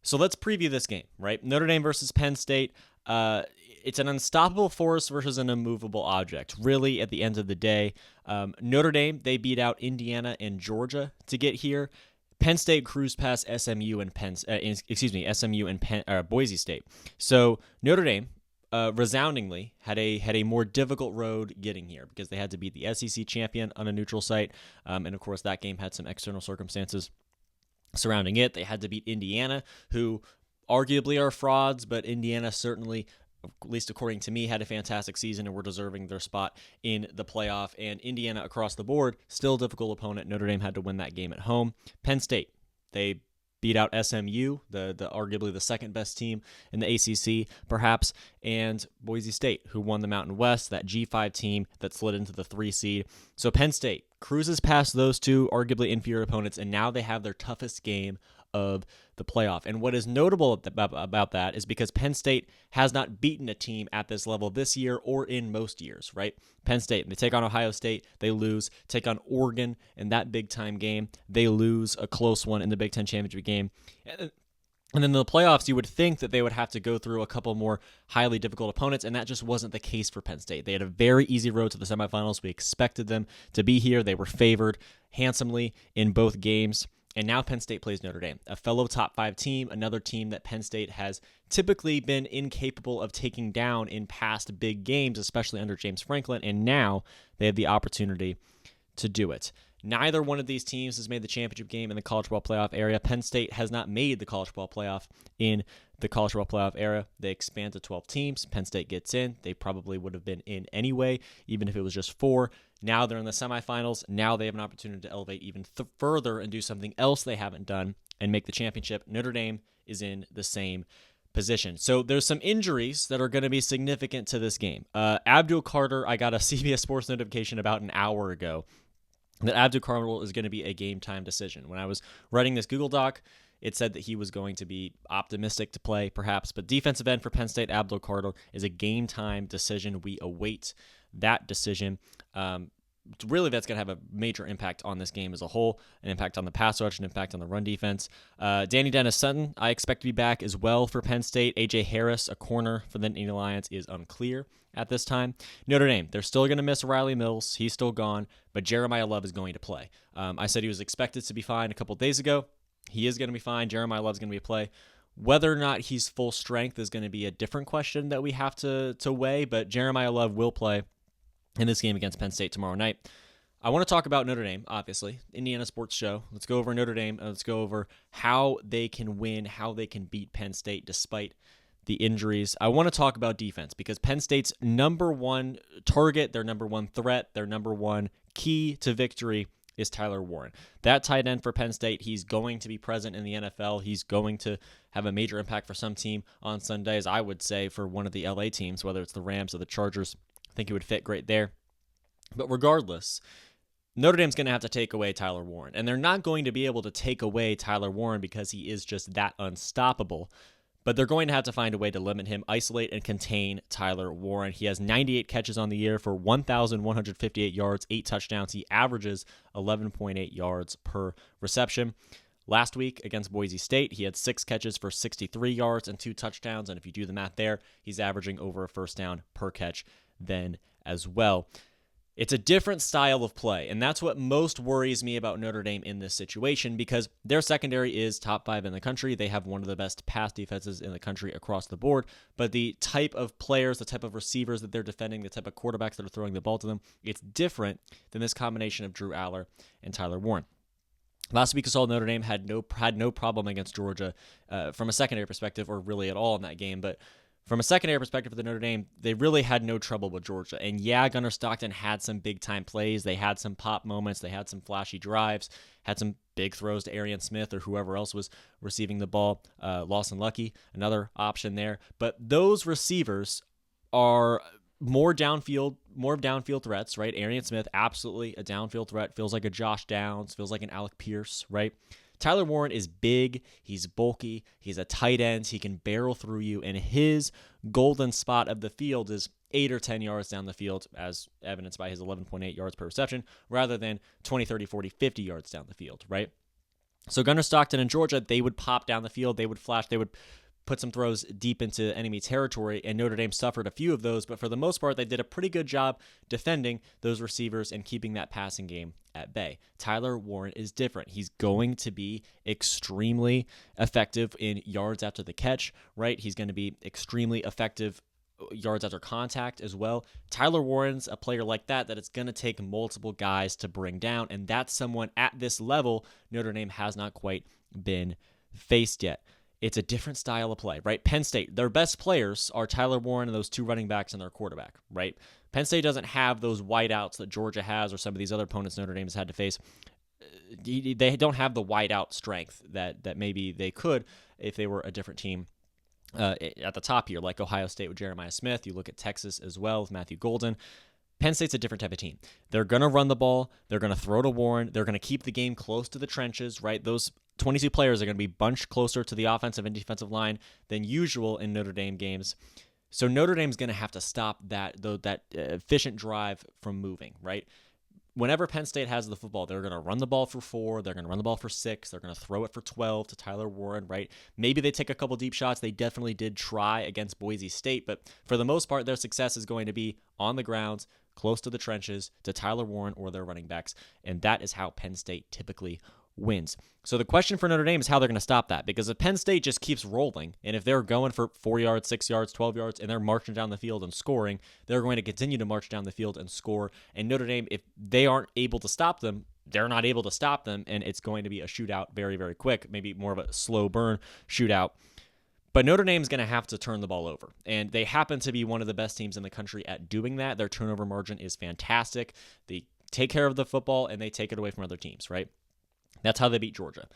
So let's preview this game, right? Notre Dame versus Penn State. It's an unstoppable force versus an immovable object. Really, at the end of the day, Notre Dame, they beat out Indiana and Georgia to get here. Penn State cruised past SMU and Boise State. So Notre Dame, resoundingly, had a more difficult road getting here because they had to beat the SEC champion on a neutral site, and of course that game had some external circumstances surrounding it. They had to beat Indiana, who arguably are frauds, but Indiana certainly, at least according to me, had a fantastic season and were deserving their spot in the playoff. And Indiana across the board, still a difficult opponent. Notre Dame had to win that game at home. Penn State, they beat out SMU, the arguably the second best team in the ACC, perhaps, and Boise State, who won the Mountain West, that G5 team that slid into the 3 seed. So Penn State cruises past those two arguably inferior opponents, and now they have their toughest game of the playoff. And what is notable about that is because Penn State has not beaten a team at this level this year or in most years, right? Penn State, they take on Ohio State, they lose. Take on Oregon in that big-time game, they lose a close one in the Big Ten Championship game. And then in the playoffs, you would think that they would have to go through a couple more highly difficult opponents, and that just wasn't the case for Penn State. They had a very easy road to the semifinals. We expected them to be here. They were favored handsomely in both games. And now Penn State plays Notre Dame, a fellow top 5 team, another team that Penn State has typically been incapable of taking down in past big games, especially under James Franklin, and now they have the opportunity to do it. Neither one of these teams has made the championship game in the college football playoff area. Penn State has not made the college football playoff in the college football playoff era. They expand to 12 teams. Penn State gets in. They probably would have been in anyway, even if it was just 4. Now they're in the semifinals. Now they have an opportunity to elevate even further and do something else they haven't done and make the championship. Notre Dame is in the same position. So there's some injuries that are going to be significant to this game. Abdul Carter, I got a CBS Sports notification about an hour ago that Abdul Carter is going to be a game-time decision. When I was writing this Google Doc, it said that he was going to be optimistic to play, perhaps. But defensive end for Penn State, Abdul Carter, is a game-time decision. We await that decision. Really, that's going to have a major impact on this game as a whole, an impact on the pass rush, an impact on the run defense. Danny Dennis-Sutton, I expect to be back as well for Penn State. A.J. Harris, a corner for the Nittany Lions, is unclear at this time. Notre Dame, they're still going to miss Riley Mills. He's still gone, but Jeremiah Love is going to play. I said he was expected to be fine a couple days ago. He is going to be fine. Jeremiah Love is going to be a play. Whether or not he's full strength is going to be a different question that we have to weigh, but Jeremiah Love will play in this game against Penn State tomorrow night. I want to talk about Notre Dame, obviously. Indiana Sports Show. Let's go over Notre Dame. Let's go over how they can win, how they can beat Penn State despite the injuries. I want to talk about defense because Penn State's number one target, their number one threat, their number one key to victory is Tyler Warren. That tight end for Penn State, he's going to be present in the NFL. He's going to have a major impact for some team on Sundays, I would say, for one of the LA teams, whether it's the Rams or the Chargers. I think he would fit great there. But regardless, Notre Dame's going to have to take away Tyler Warren. And they're not going to be able to take away Tyler Warren because he is just that unstoppable. But they're going to have to find a way to limit him, isolate, and contain Tyler Warren. He has 98 catches on the year for 1,158 yards, 8 touchdowns. He averages 11.8 yards per reception. Last week against Boise State, he had 6 catches for 63 yards and 2 touchdowns. And if you do the math there, he's averaging over a first down per catch then as well. It's a different style of play, and that's what most worries me about Notre Dame in this situation because their secondary is top 5 in the country. They have one of the best pass defenses in the country across the board, but the type of players, the type of receivers that they're defending, the type of quarterbacks that are throwing the ball to them, it's different than this combination of Drew Aller and Tyler Warren. Last week, we saw Notre Dame had no problem against Georgia from a secondary perspective or really at all in that game, but from a secondary perspective for the Notre Dame, they really had no trouble with Georgia. And yeah, Gunnar Stockton had some big-time plays. They had some pop moments. They had some flashy drives, had some big throws to Arian Smith or whoever else was receiving the ball. Lawson Lucky, another option there. But those receivers are more downfield threats, right? Arian Smith, absolutely a downfield threat. Feels like a Josh Downs, feels like an Alec Pierce, right? Tyler Warren is big, he's bulky, he's a tight end, he can barrel through you, and his golden spot of the field is 8 or 10 yards down the field, as evidenced by his 11.8 yards per reception, rather than 20, 30, 40, 50 yards down the field, right? So Gunnar Stockton and Georgia, they would pop down the field, they would flash, they would put some throws deep into enemy territory, and Notre Dame suffered a few of those, but for the most part, they did a pretty good job defending those receivers and keeping that passing game at bay. Tyler Warren is different. He's going to be extremely effective in yards after the catch, right? He's going to be extremely effective yards after contact as well. Tyler Warren's a player like that it's going to take multiple guys to bring down, and that's someone at this level Notre Dame has not quite been faced yet. It's a different style of play, right? Penn State, their best players are Tyler Warren and those two running backs and their quarterback, right? Penn State doesn't have those wideouts that Georgia has or some of these other opponents Notre Dame has had to face. They don't have the wideout strength that maybe they could if they were a different team at the top here, like Ohio State with Jeremiah Smith. You look at Texas as well with Matthew Golden. Penn State's a different type of team. They're going to run the ball. They're going to throw to Warren. They're going to keep the game close to the trenches, right? Those 22 players are going to be bunched closer to the offensive and defensive line than usual in Notre Dame games. So Notre Dame's going to have to stop that efficient drive from moving, right? Whenever Penn State has the football, they're going to run the ball for 4. They're going to run the ball for 6. They're going to throw it for 12 to Tyler Warren, right? Maybe they take a couple deep shots. They definitely did try against Boise State, but for the most part, their success is going to be on the ground, close to the trenches, to Tyler Warren or their running backs, and that is how Penn State typically wins. So the question for Notre Dame is how they're going to stop that, because if Penn State just keeps rolling, and if they're going for 4 yards, 6 yards, 12 yards, and they're marching down the field and scoring, they're going to continue to march down the field and score. And Notre Dame, if they aren't able to stop them, they're not able to stop them, and it's going to be a shootout very, very quick, maybe more of a slow burn shootout. But Notre Dame's going to have to turn the ball over, and they happen to be one of the best teams in the country at doing that. Their turnover margin is fantastic. They take care of the football, and they take it away from other teams, right? That's how they beat Georgia.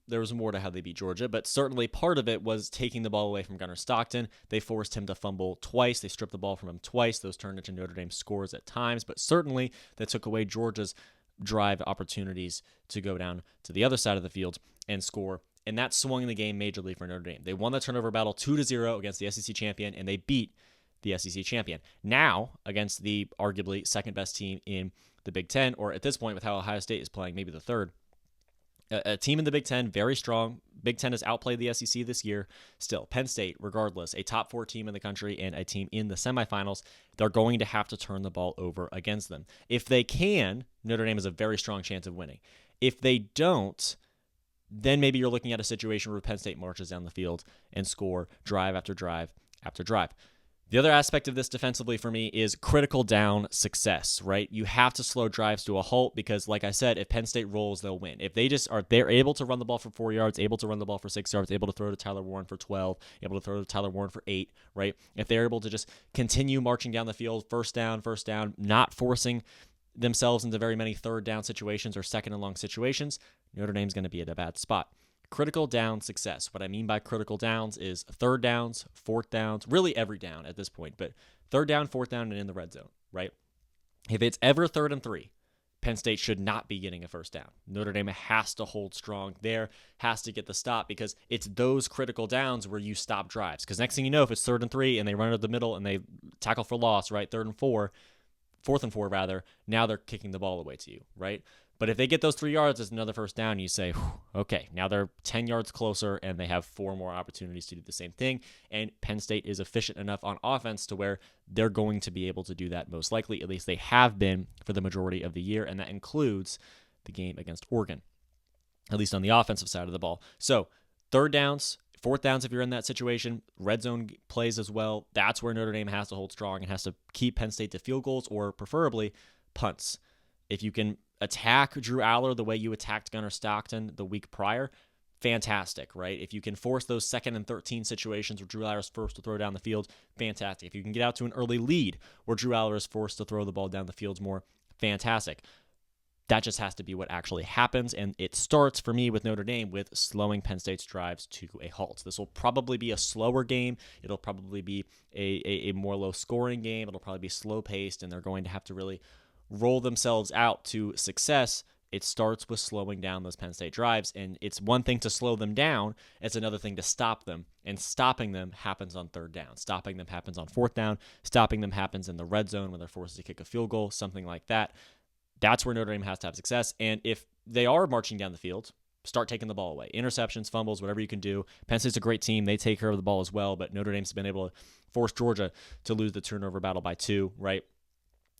There was more to how they beat Georgia, but certainly part of it was taking the ball away from Gunnar Stockton. They forced him to fumble twice. They stripped the ball from him twice. Those turned into Notre Dame scores at times, but certainly that took away Georgia's drive opportunities to go down to the other side of the field and score, and that swung the game majorly for Notre Dame. They won the turnover battle 2-0 against the SEC champion, and they beat the SEC champion. Now, against the arguably second-best team in the Big Ten, or at this point with how Ohio State is playing, maybe the third, a team in the Big Ten, very strong. Big Ten has outplayed the SEC this year. Still, Penn State, regardless, a top 4 team in the country and a team in the semifinals, they're going to have to turn the ball over against them. If they can, Notre Dame has a very strong chance of winning. If they don't, then maybe you're looking at a situation where Penn State marches down the field and score drive after drive after drive. The other aspect of this defensively for me is critical down success, right? You have to slow drives to a halt because, like I said, if Penn State rolls, they'll win. If they're able to run the ball for 4 yards, able to run the ball for 6 yards, able to throw to Tyler Warren for 12, able to throw to Tyler Warren for 8, right? If they're able to just continue marching down the field, first down, not forcing themselves into very many third down situations or second and long situations, Notre Dame's going to be at a bad spot. Critical down success. What I mean by critical downs is third downs, fourth downs, really every down at this point, but third down, fourth down, and in the red zone, right? If it's ever 3rd and 3, Penn State should not be getting a first down. Notre Dame has to hold strong there, has to get the stop, because it's those critical downs where you stop drives. Because next thing you know, if it's 3rd and 3 and they run it the middle and they tackle for loss, right? 4th and 4 rather, now they're kicking the ball away to you, right? But if they get those 3 yards as another first down, you say, okay, now they're 10 yards closer and they have 4 more opportunities to do the same thing. And Penn State is efficient enough on offense to where they're going to be able to do that most likely. At least they have been for the majority of the year, and that includes the game against Oregon, at least on the offensive side of the ball. So third downs, fourth downs if you're in that situation, red zone plays as well. That's where Notre Dame has to hold strong and has to keep Penn State to field goals or preferably punts. If you can attack Drew Aller the way you attacked Gunnar Stockton the week prior, fantastic, right? If you can force those 2nd and 13 situations where Drew Aller is forced to throw down the field, fantastic. If you can get out to an early lead where Drew Aller is forced to throw the ball down the field more, fantastic. That just has to be what actually happens, and it starts for me with Notre Dame with slowing Penn State's drives to a halt. This will probably be a slower game. It'll probably be a more low-scoring game. It'll probably be slow-paced, and they're going to have to really roll themselves out to success. It starts with slowing down those Penn State drives, and it's one thing to slow them down. It's another thing to stop them, and stopping them happens on third down. Stopping them happens on fourth down. Stopping them happens in the red zone when they're forced to kick a field goal, something like that. That's where Notre Dame has to have success, and if they are marching down the field, start taking the ball away. Interceptions, fumbles, whatever you can do. Penn State's a great team. They take care of the ball as well, but Notre Dame's been able to force Georgia to lose the turnover battle by 2, right?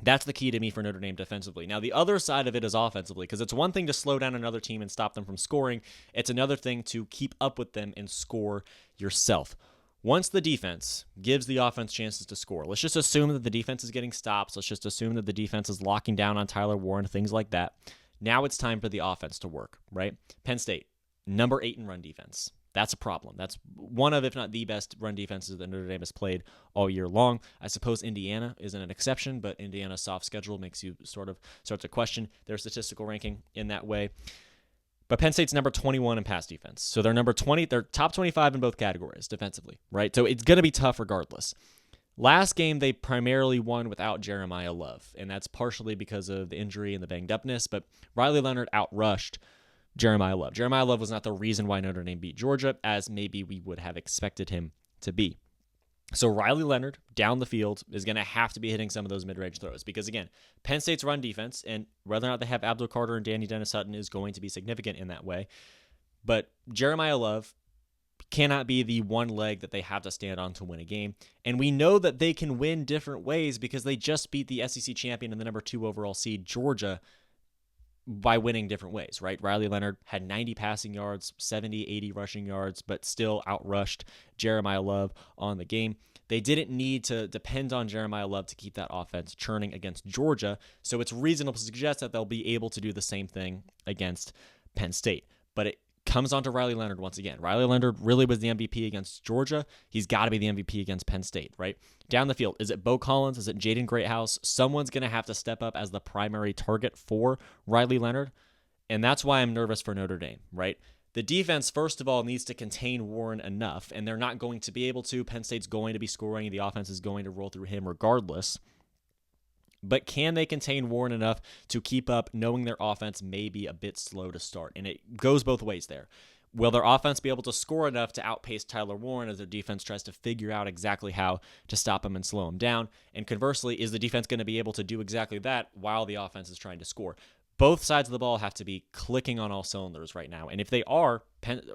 That's the key to me for Notre Dame defensively. Now, the other side of it is offensively, because it's one thing to slow down another team and stop them from scoring. It's another thing to keep up with them and score yourself. Once the defense gives the offense chances to score, let's just assume that the defense is getting stops. Let's just assume that the defense is locking down on Tyler Warren, things like that. Now it's time for the offense to work, right? Penn State, number 8 in run defense. That's a problem. That's one of, if not the best run defenses that Notre Dame has played all year long. I suppose Indiana isn't an exception, but Indiana's soft schedule makes you sort of start to question their statistical ranking in that way. But Penn State's number 21 in pass defense. So they're number 20, they're top 25 in both categories defensively, right? So it's going to be tough regardless. Last game, they primarily won without Jeremiah Love, and that's partially because of the injury and the banged upness, but Riley Leonard outrushed Jeremiah Love. Jeremiah Love was not the reason why Notre Dame beat Georgia, as maybe we would have expected him to be. So Riley Leonard down the field is going to have to be hitting some of those mid-range throws because, again, Penn State's run defense, and whether or not they have Abdul Carter and Danny Dennis-Hutton is going to be significant in that way. But Jeremiah Love cannot be the one leg that they have to stand on to win a game. And we know that they can win different ways because they just beat the SEC champion and the number 2 overall seed, Georgia, by winning different ways, right? Riley Leonard had 90 passing yards, 70, 80 rushing yards, but still outrushed Jeremiah Love on the game. They didn't need to depend on Jeremiah Love to keep that offense churning against Georgia, so it's reasonable to suggest that they'll be able to do the same thing against Penn State. But it comes on to Riley Leonard once again. Riley Leonard really was the MVP against Georgia. He's got to be the MVP against Penn State, right? Down the field, is it Bo Collins? Is it Jaden Greathouse? Someone's going to have to step up as the primary target for Riley Leonard, and that's why I'm nervous for Notre Dame, right? The defense, first of all, needs to contain Warren enough, and they're not going to be able to. Penn State's going to be scoring, and the offense is going to roll through him regardless. But can they contain Warren enough to keep up, knowing their offense may be a bit slow to start? And it goes both ways there. Will their offense be able to score enough to outpace Tyler Warren as their defense tries to figure out exactly how to stop him and slow him down? And conversely, is the defense going to be able to do exactly that while the offense is trying to score? Both sides of the ball have to be clicking on all cylinders right now. And if they are,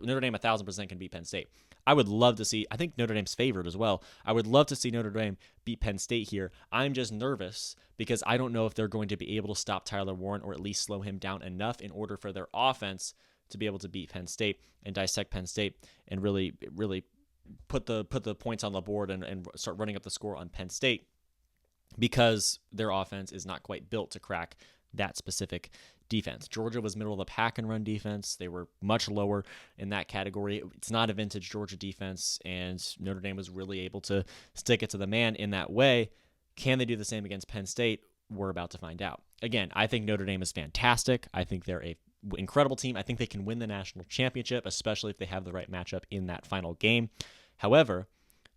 Notre Dame 1,000% can beat Penn State. I would love to see, I think Notre Dame's favored as well. I would love to see Notre Dame beat Penn State here. I'm just nervous because I don't know if they're going to be able to stop Tyler Warren or at least slow him down enough in order for their offense to be able to beat Penn State and dissect Penn State and really put the points on the board and start running up the score on Penn State because their offense is not quite built to crack that specific defense. Georgia was middle of the pack in run defense. They were much lower in that category. It's not a vintage Georgia defense, and Notre Dame was really able to stick it to the man in that way. Can they do the same against Penn State? We're about to find out. Again, I think Notre Dame is fantastic. I think they're a incredible team. I think they can win the national championship, especially if they have the right matchup in that final game. However,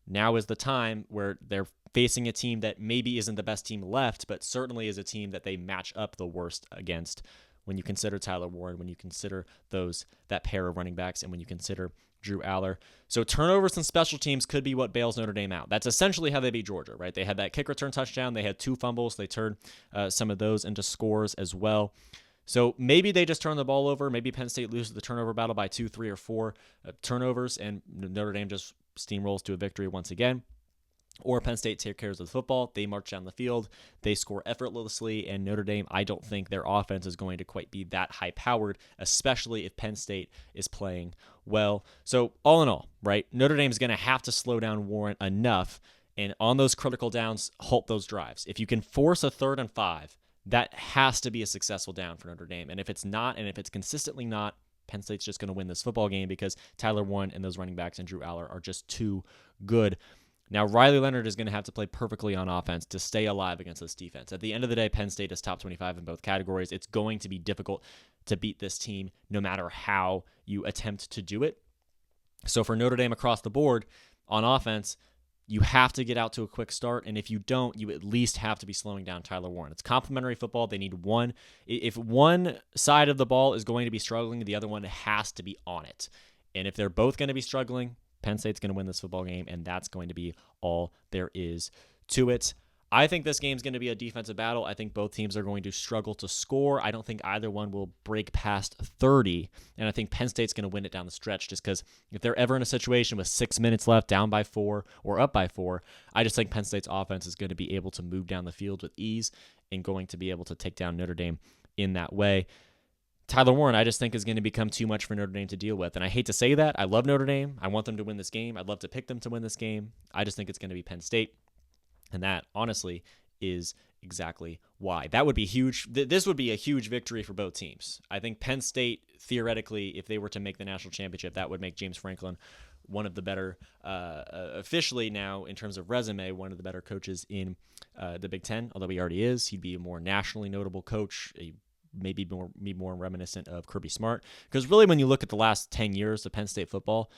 now is the time where they're facing a team that maybe isn't the best team left, but certainly is a team that they match up the worst against when you consider Tyler Warren, when you consider that pair of running backs, and when you consider Drew Aller. So turnovers and special teams could be what bails Notre Dame out. That's essentially how they beat Georgia, right? They had that kick return touchdown. They had 2 fumbles. They turned some of those into scores as well. So maybe they just turn the ball over. Maybe Penn State loses the turnover battle by 2, 3, or 4 turnovers, and Notre Dame just steamrolls to a victory once again. Or Penn State takes care of the football. They march down the field. They score effortlessly. And Notre Dame, I don't think their offense is going to quite be that high-powered, especially if Penn State is playing well. So all in all, right, Notre Dame is going to have to slow down Warren enough, and on those critical downs, halt those drives. If you can force a 3rd and 5, that has to be a successful down for Notre Dame. And if it's not, and if it's consistently not, Penn State's just going to win this football game because Tyler Warren and those running backs and Drew Aller are just too good. Now, Riley Leonard is going to have to play perfectly on offense to stay alive against this defense. At the end of the day, Penn State is top 25 in both categories. It's going to be difficult to beat this team no matter how you attempt to do it. So for Notre Dame across the board on offense, you have to get out to a quick start, and if you don't, you at least have to be slowing down Tyler Warren. It's complementary football. They need one. If one side of the ball is going to be struggling, the other one has to be on it. And if they're both going to be struggling, Penn State's going to win this football game, and that's going to be all there is to it. I think this game's going to be a defensive battle. I think both teams are going to struggle to score. I don't think either one will break past 30, and I think Penn State's going to win it down the stretch just because if they're ever in a situation with 6 minutes left, down by 4 or up by 4, I just think Penn State's offense is going to be able to move down the field with ease and going to be able to take down Notre Dame in that way. Tyler Warren, I just think, is going to become too much for Notre Dame to deal with. And I hate to say that. I love Notre Dame. I want them to win this game. I'd love to pick them to win this game. I just think it's going to be Penn State. And that, honestly, is exactly why. That would be huge. This would be a huge victory for both teams. I think Penn State, theoretically, if they were to make the national championship, that would make James Franklin one of the better, officially now, in terms of resume, one of the better coaches in the Big Ten, although he already is. He'd be a more nationally notable coach, maybe more reminiscent of Kirby Smart. Because really, when you look at the last 10 years of Penn State football,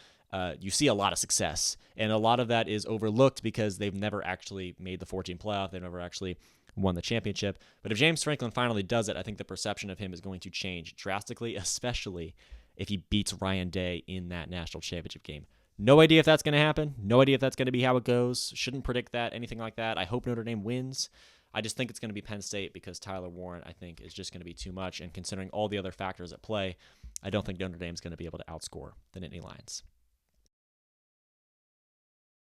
you see a lot of success. And a lot of that is overlooked because they've never actually made the 14 playoff. They've never actually won the championship. But if James Franklin finally does it, I think the perception of him is going to change drastically, especially if he beats Ryan Day in that national championship game. No idea if that's going to happen. No idea if that's going to be how it goes. Shouldn't predict that, anything like that. I hope Notre Dame wins. I just think it's going to be Penn State because Tyler Warren, I think, is just going to be too much. And considering all the other factors at play, I don't think Notre Dame is going to be able to outscore the Nittany Lions.